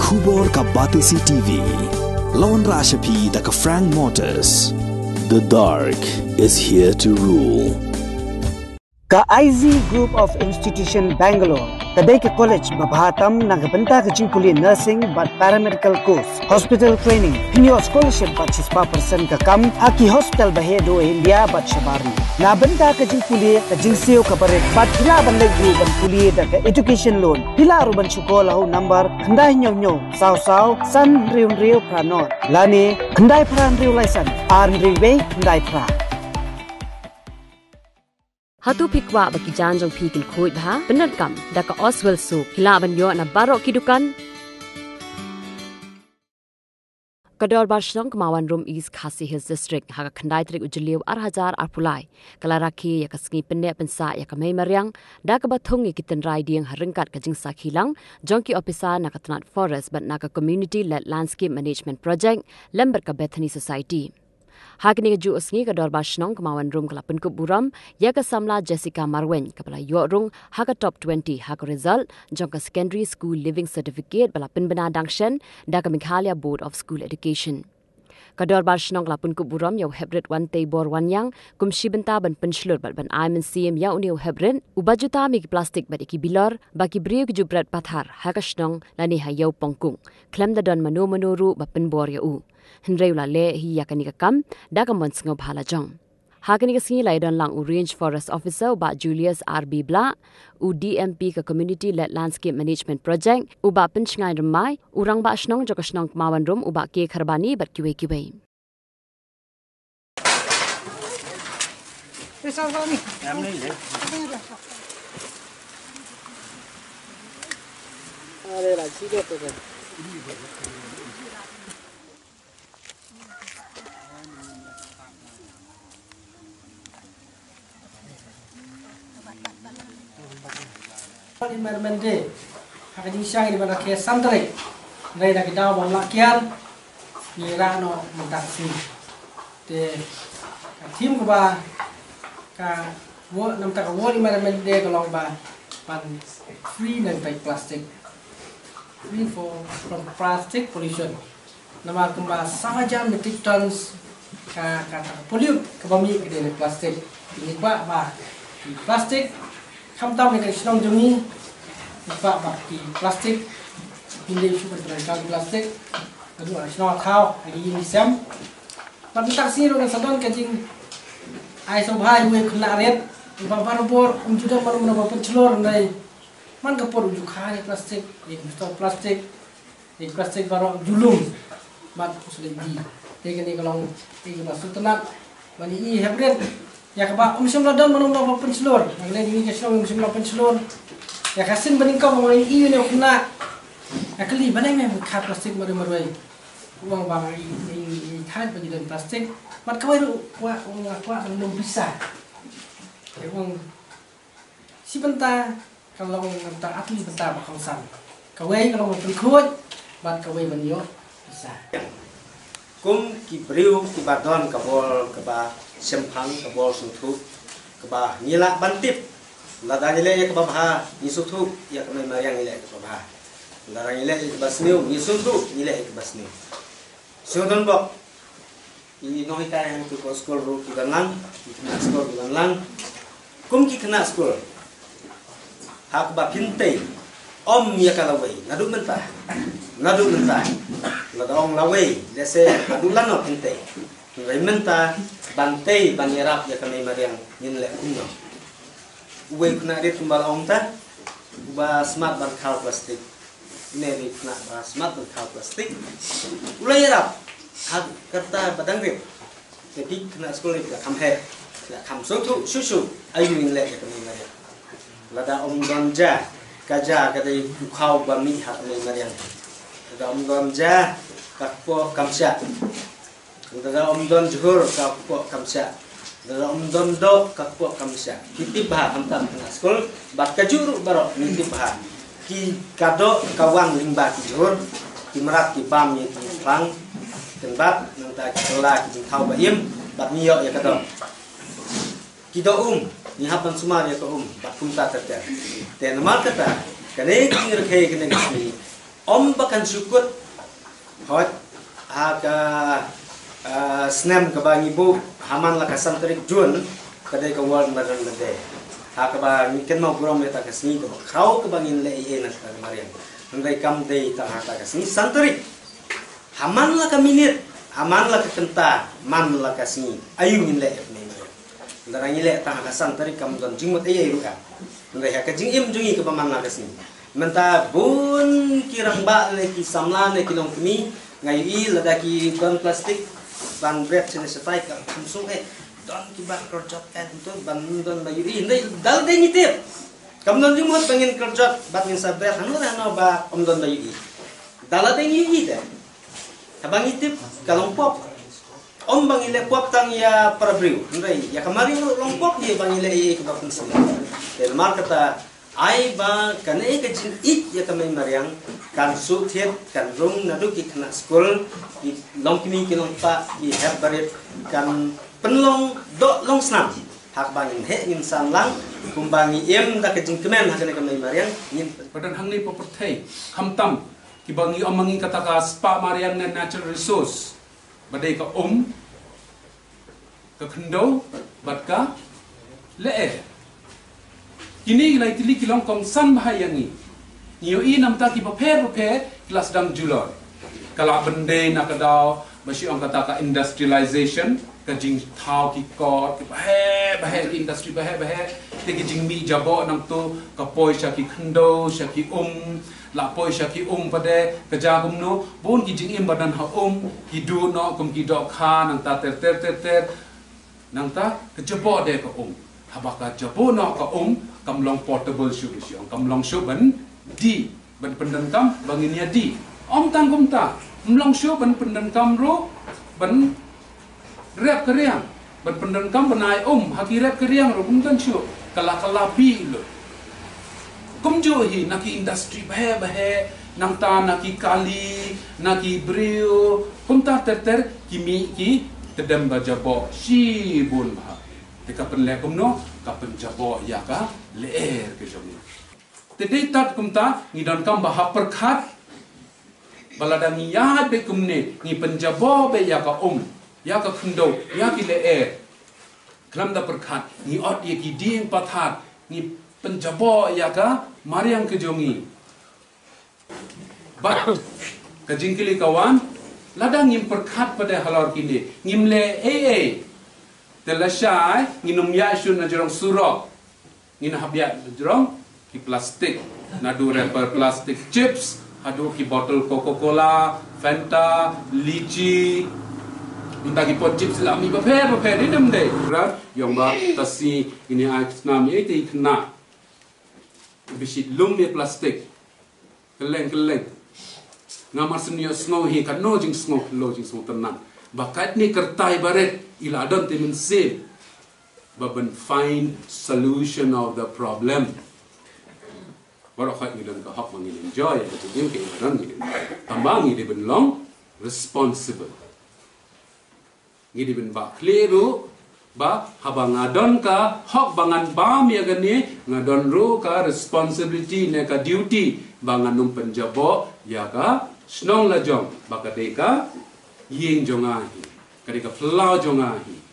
Khubor ka Batesi TV. Lawan Rashapi da ka Frank Motors. The dark is here to rule. Ka IZ Group of Institution Bangalore. Kadai ke college babhatam nagabanta ke jingkuli nursing but paramedical course. Hospital training. Pinyo scholarship but 6% ka kam. Haki hospital bahedo India but shabari. Nabanta ke jingkuli ke jingseo ka barik. But pila bandai group ban kuli da ke education loan. Pila ruban syukola ho number. Kandai nyo saw san riu pranot. Lani kandai pran riu laisan. Arn riwe kandai pran. Hatu pikwa bagi janjong pikil kuit bah benar kam daka Oswell Soup hila banyo na barok kidukan Kador Barshnong Kemawan Room East Khasi Hills District haka khandai trik ujliu arhajar arpulai kalaraki ya kasngi penne pensa ya kamai maryang daka bathungi kitan rai diang harengkat kajing sakhilang jonki officer nakatnat forest but naka community led landscape management project lember ka Bethany Society Hakini ju usngi ka Dor Barshnong Kemawan Room kalapun kup buram ya ka samla Jessica Marwen kapala yorung haka top 20 haka result jongka secondary school living certificate balapun bena dangshan da ka Meghalaya Board of School Education. Ka Dor Barshnong kalapun kup buram ya hebret wan tei bor wan yang kumshi benta ban penslur ban aimen CM ya uni hebren ubajuta mi plastik bat iki bilor baki briu ke jubrat pathar haka shnong lani hayau pongkung klem da don manoru bapen bor ya u Henry le hi yakani ka kam da ka mon sngo bhala jong hakani ka singi lai don lang u range forest officer ba Julius RB Bla u DMP ka community led landscape management project u ba pinchngai ramai urang ba shnong jok shnong mawan rum u ba ke kharbani bat kiwe Environment Day, hakajing siang di mana ke santri, dari dah kita buat lakian, ni rano mentaksi, te tim kuba, ka wo nampak World Environment Day kalau ba pan free dari plastik, free from plastic pollution, nama kuba sama jam metric tons ka pollute kebami ke dari plastik, ini ba plastik. Kam tam ni kisnong jungi, pak baki plastik, hindi super terangkal plastik, kedua kisnong kau lagi ini sem. Pada taksi orang sadon kajing, ay sobhai gue kena red, bapak bor, juda baru menambah pencelor nai, man kapor ujuk hari plastik, stop plastik baru julung, mat sudah di, tega ni kalau tega masuk tenat, bani i hybrid. Ya kaba musim ladan menunggu pencelur, agak ini kesel musim ladan pencelur. Ya kasin beningkau mengenai iu ni kena, ya kali mana yang berkat plastik maru-maruai, uang bang ini thai bagi dan plastik, mat kau itu kuat belum bisa. Ya uang si bentar kalau bentar atli bentar bakal san, kau kalau mau berkuat, mat kau benyo bisa. Kum ki briu ki badon kabol kaba sempang kabol sutu kaba nila bantip lada nile ya kaba bah ni sutu ya kaba mariang nile kaba bah lada nile kaba sniu ni sutu nile kaba sniu sudon bok ini nohita yang tu ko skol ru ki ganlang skol ki ganlang kum ki kena skol hak ba pinte om ya kalawai nadu mentah lada ong lawai lese adulan no pinte ngai menta bantei banyerap ya kami mariang nin le unno uwe kena rit tumbal ong ta ba smart ban khal plastik ne rit na ba smart ban khal plastik ulai rap hak kata badang rit jadi kena sekolah tidak kamhe tidak kam susu ayu nin le ya kami mariang lada ong ganja kaja kadai khau ba mi hak le mariang lada ong ganja kakpo kamsya lada ong don juhur kakpo kamsya lada ong don do kakpo kamsya kitip bah hamtam tengah skol bat kajuru baro nitip bah ki kado kawang limba ki juhur ki merat ki bam ni ki pang tempat nanta kelah ki thau ba im bat miyo ya kado ki do ni hapan sumar ya to bat kumta tata te normal kata kane ki rkhe kene ni om bakan sukut hot aga snem ka ba ngibu haman la ka santrik jun kadai ka wal maran lade ha ka ba ngiken mau grom eta ka sni ko khau ka bangin le e na ka mariam ngai kam dei ta ha ka sni santrik haman la ka minit haman la ka kenta man la ka sni ayu ngin le ne darang ile ta ka santrik kam don jingmot e ru ka ngai ha ka jing im jungi ka man la ka sni menta bun kirang ba le ki samla ne kilong kini ngai i lada ki ban plastik ban bread sene setai ka kumsung don ki ba kerjot itu ban don ba yuri ndai dal de nitip kam don jumot bangin kerjot bat min sa bread hanu na ba om don ba yuri dal de ngi de tabang nitip kalong pop om bang ile pop tang ya parabriu ndai ya kamari long pop ye bang ile e ka kun sila el markata ai ba kan e ka jin it ya kamay mariang kan su thiet kan rung na du ki khna school ki long kini ki long pa ki have barit kan penlong do long snam hak bangin he in san lang kumbangi em da ka jin kemen ha kan kamay mariang nin padan hang ni poperthai khamtam ki bangi omangi kata ka spa mariang na natural resource badai ka ka khndo bat ka le kini lai tili kilong kong san bahayangi niyo i namta ki paper kelas dang julor kala bende na kadao basi ang kata ka industrialization ka jing thau ki kot ki bahe industry bahe te ki jing mi jabo nang to ka poi sha ki khndo sha ki la poi sha ki pade ka jagum no bon ki jing im badan ha ki du no kum ki do kha nang ta ter nang ta ka jabo de ka habaka jabo no ka kam long portable solution kam long show ban di ban pendan kam banginia di om tangkum ta long show ban pendan kam ro ban rep keriang ban pendan kam banai haki rep keriang ro buntan show kala bi lo kum jo hi naki industry bahe nang ta naki kali naki brio kum ta ter kimi ki tedam ba jabo shi bun ba tika penle kum no kapen jabo ya ka leer ke jom tedi tat kumta ngidon kam bah perkhat baladang ya be kumne ngi penjabo be ya ka ya ka khndo ya ki leer klam da perkhat ngi ot ye ki ding pathat ngi penjabo ya ka mariang ke jongi ba ka jingkili kawan ladang ngim perkhat pada halor kini ngimle telasai nginum ya shun na jorong surok ngina habya jorong ki plastik nadu wrapper plastik chips adu ki botol Coca-Cola Fanta lychee minta ki pot chips la mi ba phe ni dum de ra yong ba tasi ini aks nam e ti khna bisit lum me plastik keleng ngamar senio snow hi kan no jing snow lo jing snow tenan bakat ni kertai baret ila don temin se baben find solution of the problem barakhat ni dan ka hak mangin enjoy to give ke ran ni tambangi de ben long responsible ni de ben ba clear ba habang adon ka hak bangan ba mi agani ngadon ru ka responsibility ne ka duty bangan num penjabo ya ka snong la jong bakadeka ying jongahi kadika flaw jongahi